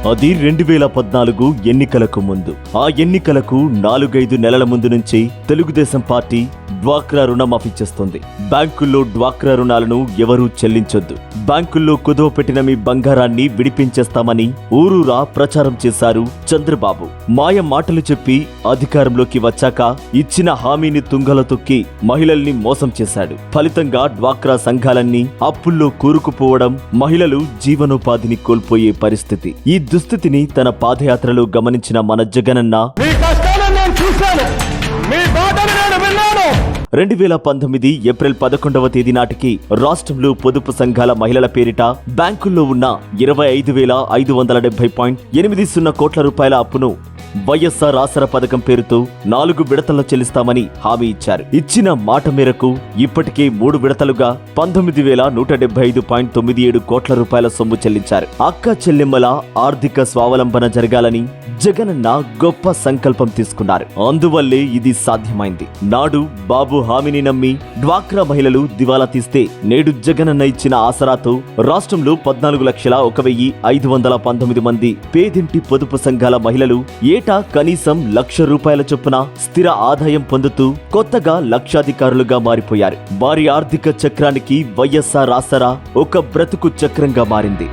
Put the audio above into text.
అది 2014 ఎన్నికలకు ముందు. ఆ ఎన్నికలకు 4-5 నెలల ముందు నుంచి తెలుగుదేశం పార్టీ డ్వాక్రా రుణమాఫీ చేస్తుంది. బ్యాంకుల్లో డ్వాక్రా రుణాలను ఎవరూ చెల్లించొద్దు, బ్యాంకుల్లో కుదువ పెట్టిన మీ బంగారాన్ని విడిపించేస్తామని ఊరూరా ప్రచారం చేశారు చంద్రబాబు. మాయ మాటలు చెప్పి అధికారంలోకి వచ్చాక ఇచ్చిన హామీని తుంగలో తొక్కి మహిళల్ని మోసం చేశాడు. ఫలితంగా డ్వాక్రా సంఘాలన్నీ అప్పుల్లో కూరుకుపోవడం, మహిళలు జీవనోపాధిని కోల్పోయే పరిస్థితి. ఈ దుస్థితిని తన పాదయాత్రలో గమనించిన మన జగనన్న 2019 ఏప్రిల్ 11వ తేదీ నాటికి రాష్ట్రంలో పొదుపు సంఘాల మహిళల పేరిట బ్యాంకుల్లో ఉన్న 25,570.80 కోట్ల రూపాయల అప్పును వైఎస్ఆర్ ఆసరా పథకం పేరుతో 4 విడతల్లో చెల్లిస్తామని హామీ ఇచ్చారు. ఇచ్చిన మాట మేరకు ఇప్పటికే 3 విడతలుగా 19,175.97 కోట్ల రూపాయల సొమ్ము చెల్లించారు. అక్క చెల్లెమ్మల ఆర్థిక స్వావలంబన జరగాలని జగనన్న గొప్ప సంకల్పం తీసుకున్నారు. అందువల్లే ఇది సాధ్యమైంది. నాడు బాబు హామీని నమ్మి డ్వాక్రా మహిళలు దివాలా తీస్తే నేడు జగనన్న ఇచ్చిన ఆసరాతో రాష్ట్రంలో 14,01,519 మంది పేదింటి పొదుపు సంఘాల మహిళలు ఏటా కనీసం ₹1,00,000 చొప్పున స్థిర ఆదాయం పొందుతూ కొత్తగా లక్షాధికారులుగా మారిపోయారు. వారి ఆర్థిక చక్రానికి వైఎస్ఆర్ ఆసరా ఒక బ్రతుకు చక్రంగా మారింది.